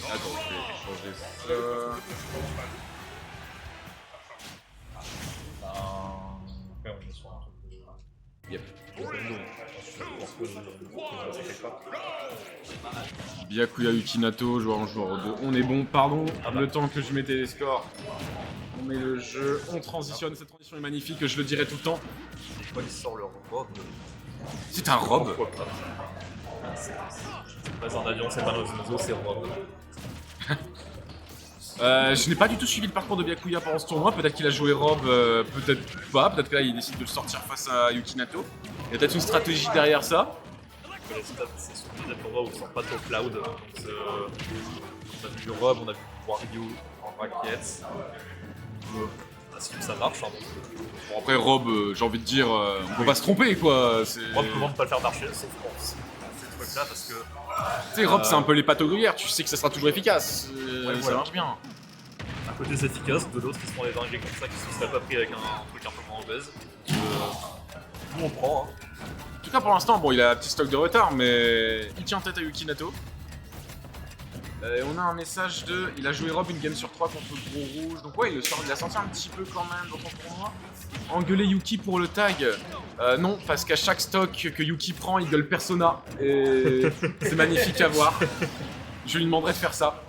Attends, je vais changer ça. Après, on est sur un truc de... Yep. Quelque part. Byakuya Yukinato, joueur 1, joueur 2. On est bon, pardon, Ah bah. le temps que je mettais les scores. On met le jeu, on transitionne, cette transition est magnifique, je le dirai tout le temps. C'est quoi, il sort le robe? C'est un robe. Pourquoi pas? C'est pas un avion, c'est pas un oiseau, c'est robe. Je n'ai pas du tout suivi le parcours de Byakuya pendant ce tournoi, peut-être qu'il a joué robe, peut-être pas, peut-être que là il décide de le sortir face à Yukinato. Il y a peut-être une stratégie derrière ça. Les stats, c'est surtout des tournois où ils sont pas trop cloud. Donc, on a vu du robe, on a vu Wario en raquette. Si ça marche, hein, donc, Bon après robe, j'ai envie de dire, on peut pas se tromper quoi. robe, comment ne pas le faire marcher, sauf pour ces trucs-là, parce que Tu sais, robe c'est un peu les pâtes aux gruyères, tu sais que ça sera toujours efficace. Ouais, Ça voilà. marche bien. d'un côté c'est efficace, de l'autre ils se font des dingueries comme ça qui se seraient pas pris avec un truc un peu moins obèse. Nous on prend, hein. En tout cas pour l'instant, bon il a un petit stock de retard, mais il tient tête à Yukinato. On a un message de... Il a joué Rob une game sur 3 contre le gros rouge. Donc ouais, il a senti un petit peu quand même dans son tournoi. Engueuler Yuki pour le tag. Non, parce qu'à chaque stock que Yuki prend, il gueule Persona. Et c'est magnifique à voir. Je lui demanderai de faire ça.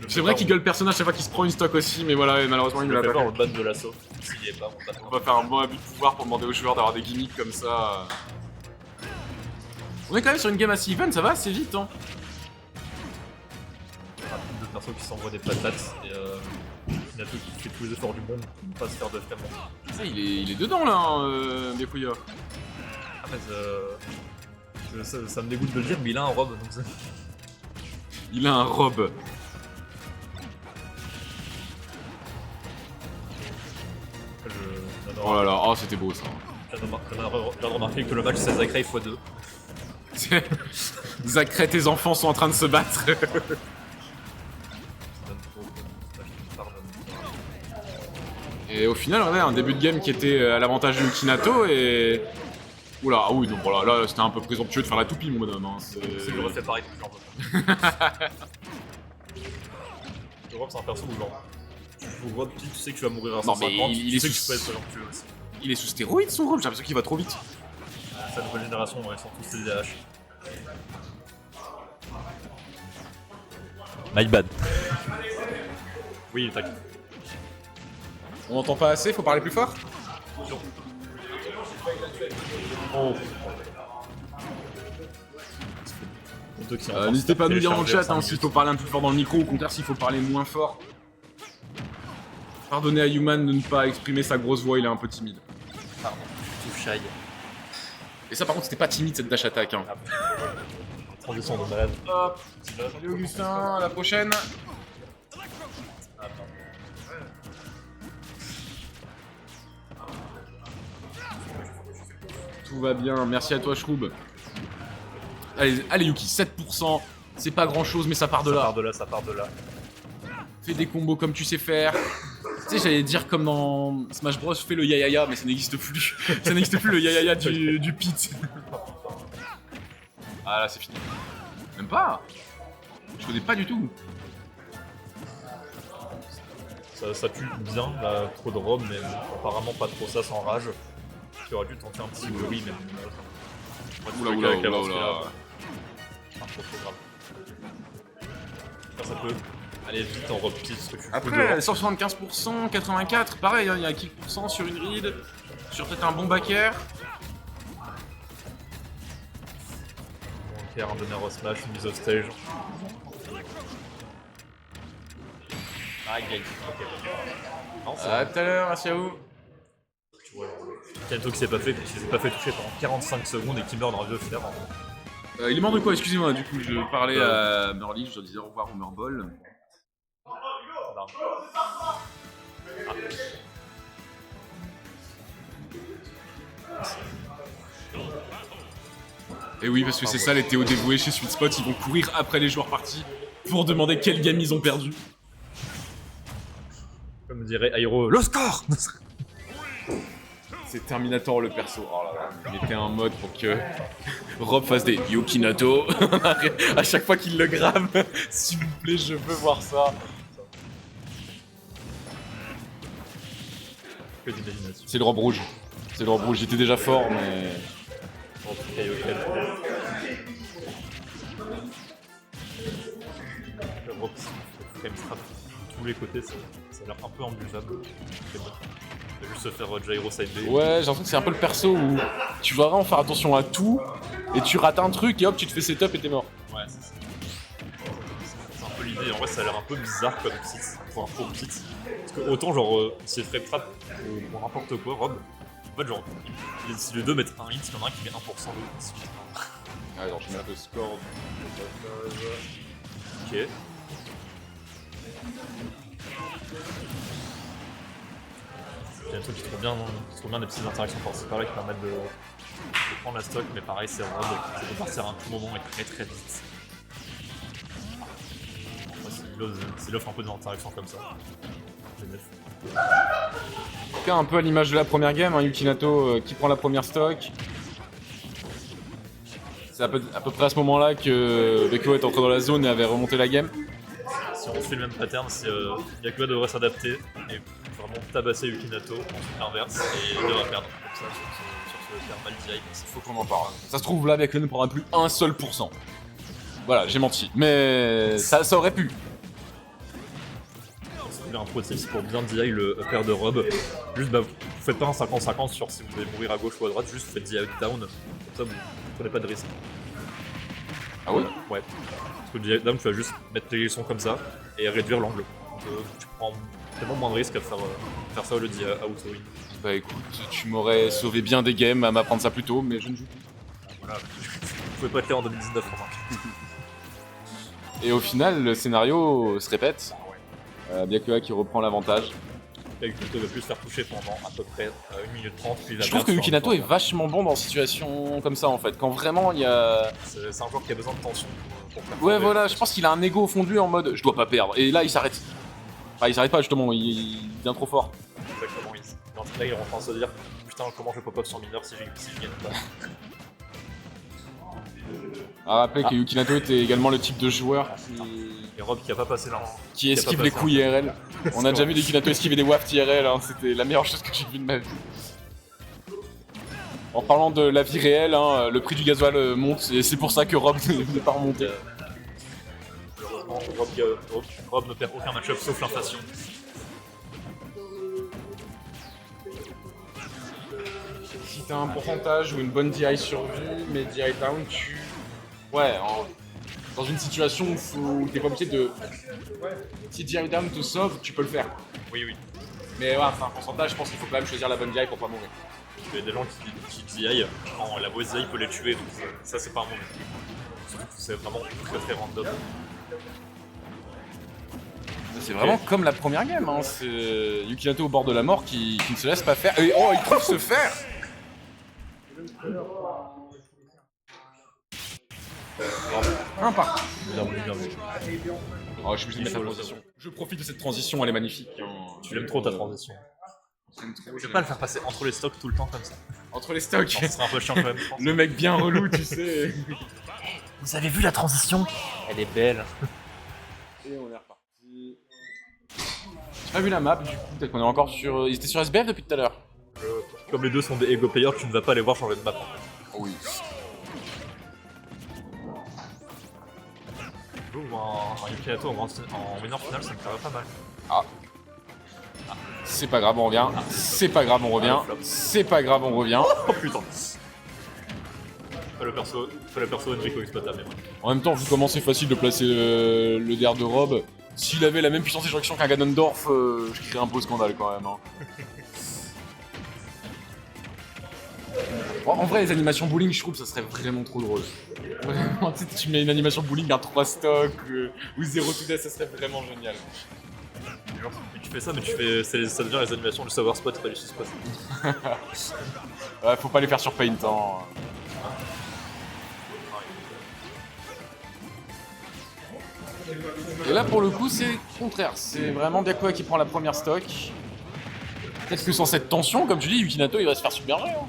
C'est vrai qu'il gueule Persona chaque fois qu'il se prend une stock aussi, mais voilà, malheureusement il ne l'a pas on le fait. ban de l'assaut. S'il y est pas, on le ban. On va faire un bon abus de pouvoir pour demander aux joueurs d'avoir des gimmicks comme ça. On est quand même sur une game assez even, ça va assez vite hein. Rapide de persos qui s'envoient des patates et Minato qui fait tous les efforts du monde pour ne pas se faire de vraiment. Tu sais, il est dedans là, hein, Byakuya. Ah mais ça me dégoûte de le dire, mais il a un robe donc c'est... Il a un robe. Oh là là, oh c'était beau ça. Je viens de remarquer que le match c'est Zachary x2. Zachary, tes enfants sont en train de se battre. Et au final, on a un début de game qui était à l'avantage de Yukinato et... Oula, ah oui, donc voilà, là c'était un peu présomptueux de faire la toupie, mon bonhomme. Hein. C'est que j'aurais fait pareil tout le temps. Le robe c'est un perso où genre, tu joues robe, tu sais que tu vas mourir à 150, Non, mais il est tu sais que sous- tu peux être ce genre que tu veux aussi. Il est sous stéroïde son robe, j'ai l'impression qu'il va trop vite. Cette nouvelle génération, ils sont tous TDAH. My bad. Oui, t'inquiète. On n'entend pas assez, faut parler plus fort. Oh. N'hésitez pas à nous dire dans le chat s'il faut parler un peu plus fort dans le micro ou au contraire s'il faut parler moins fort. Pardonnez à Human de ne pas exprimer sa grosse voix, il est un peu timide. Pardon, tout shy. Et ça par contre c'était pas timide cette dash attack. Hein. Transition de malade. Hop. Salut Augustin, à la prochaine. Attends. Tout va bien, merci à toi Shroub. Allez, allez Yuki, 7%, c'est pas grand chose mais ça part de Ça là. part de là, ça part de là. Fais des combos comme tu sais faire. Tu sais, j'allais dire comme dans Smash Bros, fais le yayaya, mais ça n'existe plus. Ça n'existe plus le yayaya du pit. Ah là, c'est fini. Même pas. Je connais pas du tout. Ça tue bien, là, trop de robe, mais apparemment pas trop ça sans rage. Tu aurais dû tenter un petit bruit, mais... Oula, oula, oula, oula. Trop grave. Ça peut aller vite en robe petite, ce que tu fous Après, dehors. 175%, 84, pareil, hein, il y a un kick % sur une read, sur peut-être un bon back air. Donc, un donneur au smash, une mise au stage. Ah, il gagne. Ok. Non, c'est À tout à l'heure, merci à vous. tu vois, Kento qui s'est pas fait toucher pendant 45 secondes et qui meurt dans un vieux flair. Il est mort de quoi? Excusez-moi, du coup, je parlais à Murly, je disais au revoir au Murball. Et oui, parce que c'est ça les Théo dévoués chez Sweet Spot, ils vont courir après les joueurs partis pour demander quelle game ils ont perdu. Comme dirait Airo, le score. C'est Terminator le perso, oh là là. Mettez un mode pour que Rob fasse des Yukinato à chaque fois qu'il le grave. S'il vous plaît, je veux voir ça. Que d'imagination. C'est le Rob rouge. C'est le Rob rouge. J'étais déjà fort, mais. En tout cas, le Rob frame strap de tous les côtés, ça a l'air un peu embusable. De juste se faire gyro side B. Ouais, j'ai l'impression que c'est un peu le perso où tu vas vraiment faire attention à tout et tu rates un truc et hop, tu te fais setup et t'es mort. Ouais, c'est ça. C'est un peu l'idée. En vrai, ça a l'air un peu bizarre comme site pour un faux site. Parce que autant, genre, c'est frame trap pour n'importe quoi, Rob. En fait, genre, si les deux mettent un hit, il y en a un qui met 1% de Alors, je mets un peu score. Ok. Il y a un truc qui trouve bien des petites interactions par-ci-par-là qui permettent de prendre la stock, mais pareil, c'est Rob qui peut partir à un tout moment et très très vite. S'il offre un peu d'interactions comme ça, c'est neuf. En tout cas, un peu à l'image de la première game, hein, Yukinato qui prend la première stock. C'est à peu près à ce moment-là que Beko est entré dans la zone et avait remonté la game. Si on fait le même pattern, Yakuza devrait s'adapter et vraiment tabasser Yukinato, ensuite l'inverse, et il devrait perdre. Comme ça, sur ce thermal direct. Il faut qu'on en parle. Ça se trouve là, Beko ne prendra plus un seul %. Voilà, j'ai menti. Mais ça aurait pu. Si vous voulez un pro tip pour bien DI le upper de Rob, juste vous faites pas un 50-50 sur si vous devez mourir à gauche ou à droite, juste vous faites DI down, comme ça vous prenez pas de risque. Ah ouais? Ouais. Parce que DI down, tu vas juste mettre les sons comme ça et réduire l'angle. Donc tu prends tellement moins de risques à faire ça au lieu de DI out win. Bah écoute, tu m'aurais sauvé bien des games à m'apprendre ça plus tôt, mais je ne joue plus. Voilà. Vous pouvez pas être là en 2019, enfin. Et au final, le scénario se répète. Byakuya qui reprend l'avantage. Yukinato va plus se faire toucher pendant à peu près 1 minute 30. Puis Je trouve que Yukinato est vachement bon dans des situations comme ça en fait. Quand vraiment il y a. C'est un joueur qui a besoin de tension pour faire Ouais, voilà, je pense qu'il a un ego au fond de lui en mode je dois pas perdre. Et là il s'arrête. Enfin, il s'arrête pas justement, il devient trop fort. Exactement, dans ce là, il est en train de se dire putain, comment je pop-up sur mineur si je gagne pas. À rappeler que Yukinato était également le type de joueur Et Rob qui a pas passé là. qui esquive les coups IRL. On a déjà vu Yukinato esquiver des wafts IRL, hein. C'était la meilleure chose que j'ai vue de ma vie. En parlant de la vie réelle, hein, le prix du gasoil monte et c'est pour ça que Rob n'est pas remonté. Heureusement, Rob ne perd aucun match-up sauf l'inflation. Si t'as un pourcentage ou une bonne DI sur vue, mais DI down, tu... Ouais, dans une situation où t'es pas obligé de... Si DI down te sauve, tu peux le faire. Oui. Mais ouais, enfin, un pourcentage, je pense qu'il faut quand même choisir la bonne DI pour pas mourir. Il y a des gens qui DI, quand la mauvaise DI peut les tuer, donc ça c'est pas un mauvais. Surtout que c'est vraiment très très random. C'est vraiment comme la première game, hein. C'est Yukinato au bord de la mort qui ne se laisse pas faire. Et oh, il trouve se faire. Un partout. Bien vu. Oh, je suis obligé de mettre la transition. Je profite de cette transition, elle est magnifique. Tu l'aimes trop ta transition. Je vais pas le faire passer entre les stocks tout le temps comme ça. Entre les stocks. Ça serait un peu chiant quand même. Le mec bien relou, tu sais. Vous avez vu la transition? Elle est belle. Et on est reparti. J'ai pas vu la map, du coup, peut-être qu'on est encore sur... Ils étaient sur SBF depuis tout à l'heure. Comme les deux sont des ego players, tu ne vas pas les voir changer de map. Oui. Un Yukinato en mineur final, ça me paraît pas mal. Ah. C'est pas grave, on revient. C'est pas grave, on revient. C'est pas grave, on revient. Oh putain. Pas le perso Enrico exploitable. En même temps, vu comment c'est facile de placer le DR de Rob, s'il avait la même puissance d'éjection qu'un Ganondorf, je crierais un peu au scandale quand même. Hein. Bon, en vrai, les animations bowling, je trouve que ça serait vraiment trop drôle. Vraiment, tu mets une animation bowling à 3 stocks ou 0 to death, ça serait vraiment génial. Tu fais ça, mais ça devient les animations du savoir spot, pas du spot. Ouais, faut pas les faire sur Paint. Hein. Et là, pour le coup, c'est le contraire. C'est vraiment Byakuya qui prend la première stock. Peut-être que sans cette tension, comme tu dis, Yukinato, il va se faire submerger. Hein.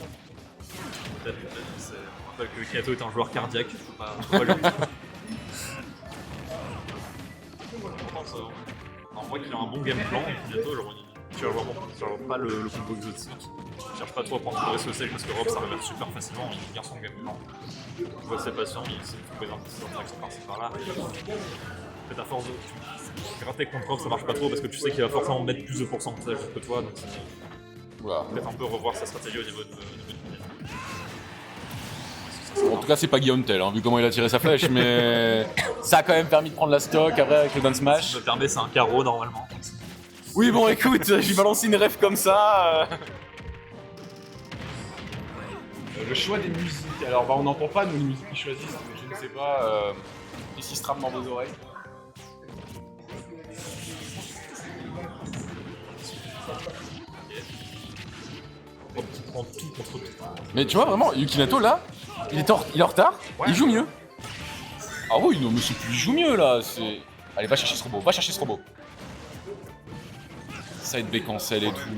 rappelle que Yukinato est un joueur cardiaque, faut pas lui. En vrai, qu'il a un bon game plan, Yukinato, genre, tu vas vraiment pas le combo exotique. Tu cherches pas trop à prendre progrès au stage parce que Rob ça reverse super facilement, il garde son game plan. Il voit ses patients, il sait trouver des petites interactions par-ci par-là. En fait, à force de gratter contre Rob, ça marche pas trop parce que tu sais qu'il va forcément mettre plus de pourcentage que toi, donc peut-être un peu revoir sa stratégie au niveau de En tout cas, c'est pas Guillaume Tell, hein, vu comment il a tiré sa flèche, mais ça a quand même permis de prendre la stock après avec le down smash. Ça me permet, c'est un carreau normalement. Oui, bon, écoute, j'ai balancé une ref comme ça. Le choix des musiques. Alors, bah, on n'entend pas nous les musiques qu'ils choisissent, mais je ne sais pas. Ici, se trame dans vos oreilles. Prends tout contre tout. Mais tu vois, vraiment, Yukinato là, il est en retard, Ouais. il joue mieux. Ah oui, non, mais c'est plus, il joue mieux là. Allez, va chercher ce robot, va chercher ce robot. Side B cancel et tout.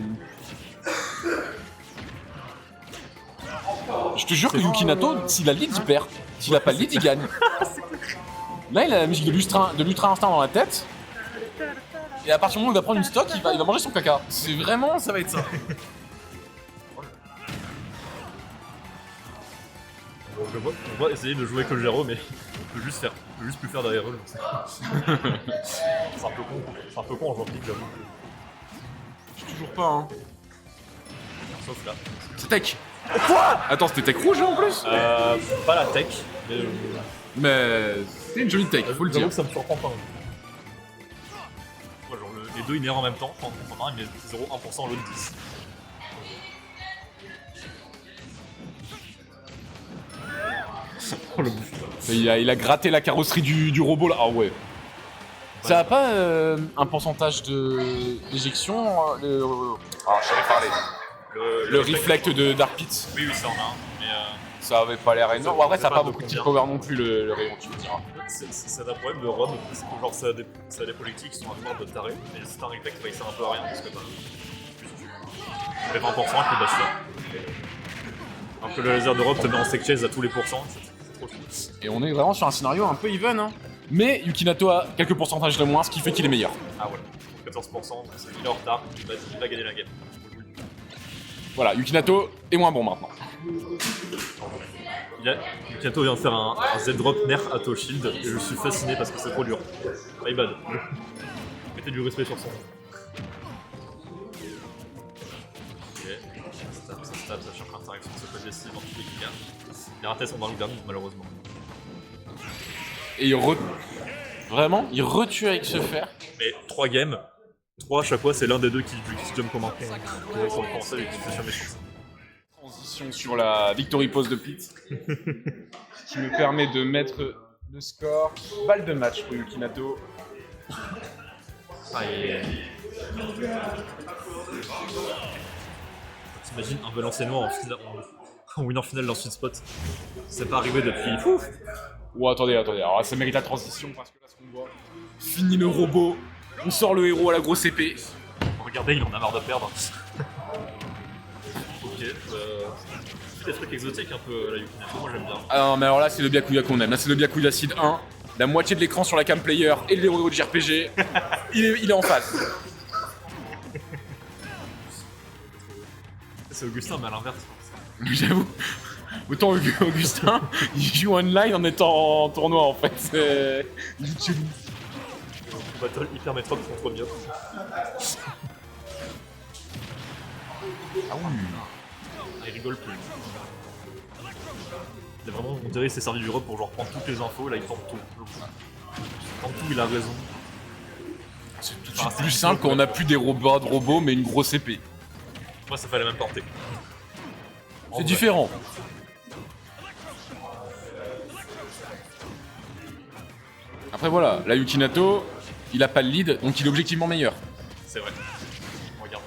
Je te jure que Yukinato, s'il a le lead, il perd. S'il a pas le lead, il gagne. Là, il a la musique de l'Ultra Instinct dans la tête. Et à partir du moment où il va prendre une stock, il va manger son caca. C'est vraiment, ça va être ça. On va essayer de jouer Kojiro, mais on peut juste plus faire derrière eux. C'est un peu con en jouant pique, j'avoue. Toujours pas, hein. Sauf là. C'est tech. Quoi? Attends, c'était tech rouge en plus? Pas la tech, mais Mais c'est une jolie tech, faut le j'avoue dire. que ça me surprend pas. Ouais, genre les deux inhérents en même temps, pendant un il met 0,1%, l'autre 10. Oh le bouffe. Il a gratté la carrosserie du robot là. Ah ouais. Ça a pas un pourcentage d'éjection Ah, je savais parler. Le reflect de Dark Pit. Oui, ça en a un, mais Ça avait pas l'air énorme. Bon, après, ça a pas pas beaucoup beaucoup de bien. power non plus le rayon, tu me diras. c'est un problème de Rob, c'est que genre ça a des politiques qui sont un peu de taré, mais c'est un reflect ça sert un peu à rien parce que tu fais 20% avec le basta. Alors que le laser de Rob te met en sec chase à tous les pourcents, c'est trop cool. Et on est vraiment sur un scénario un peu even, hein. Mais Yukinato a quelques pourcentages de moins, ce qui fait qu'il est meilleur. Ah ouais, 14%, il est en retard, il va gagner la game. Voilà, Yukinato est moins bon maintenant. Yukinato vient de faire un Z-drop nerf à Toe Shield et je suis fasciné parce que c'est trop dur. My bad. Mettez du respect sur son nom. Ok, ça stab, ça cherche l'interaction, ça peut laisser dans tous les cas. Les ratés sont dans le down, malheureusement. Et vraiment, il retue avec ce fer. Mais 3 games, 3 à chaque fois, c'est l'un des deux qui jump comme un con. Qui est sur le console et qui fait jamais sur ça. Transition sur la victory pose de Pit. Qui me permet de mettre le score. Balle de match pour Yukinato. Ah, t'imagines un bel enseignement en winner final dans Sweet Spot. C'est pas arrivé depuis. Fou. Oh, attendez. Alors, ça mérite la transition parce que là, ce qu'on voit. Fini le robot. On sort le héros à la grosse épée. Regardez, il en a marre de perdre. Ok, des trucs exotiques un peu la Yukinato, moi j'aime bien. Ah non, mais alors là, c'est le Byakuya qu'on aime. Là, c'est le Byakuya Seed 1. La moitié de l'écran sur la cam player et le héros de JRPG. il est en face. C'est Augustin, mais à l'inverse. J'avoue. Autant Augustin, il joue online en étant en tournoi en fait. Il joue chelou. Battle hyper métrope contre Miop. Ah oui. Il rigole plus. Il a vraiment, on dirait qu'il s'est servi du robe pour genre prendre toutes les infos, là il tente tout. Il tente tout, il a raison. C'est tout de suite plus simple quand on a plus des robots de robots mais une grosse épée. Moi ça fallait même porter. C'est différent. Après voilà, la Yukinato, il a pas le lead, donc il est objectivement meilleur. C'est vrai. Regarde.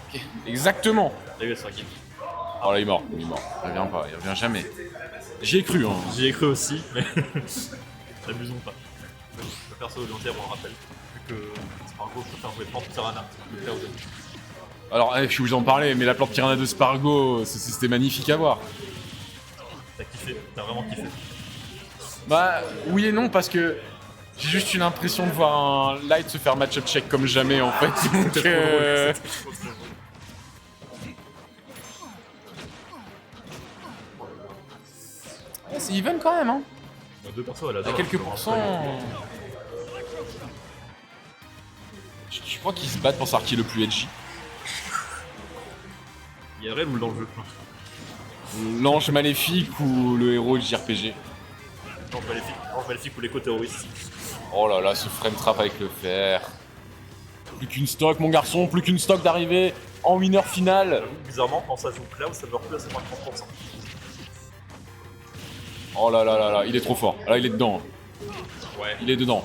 Exactement. Il a eu ça qui. Oh là il est mort. Il revient jamais. J'y ai cru hein. J'y ai cru aussi, mais n'abusons pas. Le perso augmentaire, on le rappelle. Vu que Spargo préfère jouer Plante Piranha, le père de. Alors je suis obligé d'en parler, mais la plante piranha de Spargo, c'était magnifique à voir. T'as kiffé kiffé. T'as vraiment kiffé. Bah, oui et non, parce que j'ai juste eu l'impression de voir un Light se faire match-up check comme jamais en fait. Donc, C'était trop drôle, c'était trop drôle. c'est even quand même, hein. Bah, deux persos, elle À adore. quelques pourcents. Je crois qu'ils se battent pour savoir qui est le plus edgy. IRL ou dans le jeu? L'ange maléfique ou le héros de JRPG. Ange maléfique ou l'éco-terroriste. Oh là là, ce frame trap avec le fer. Plus qu'une stock, mon garçon, plus qu'une stock d'arrivée en winner final. J'avoue, bizarrement, quand ça joue Cloud, ça meurt plus à 50%. Oh là là là là, il est trop fort. Là, il est dedans. Ouais. Il est dedans.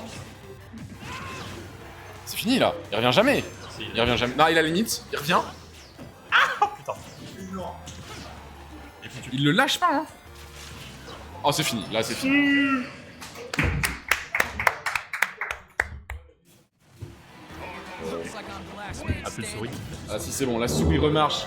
C'est fini là, il revient jamais. Si, Il revient jamais. Non, il a la limite, il revient. putain. Et puis tu... Il le lâche pas, hein. Oh, c'est fini, là, c'est fini. Appuie le souris. Ah, si c'est bon, la souris remarche.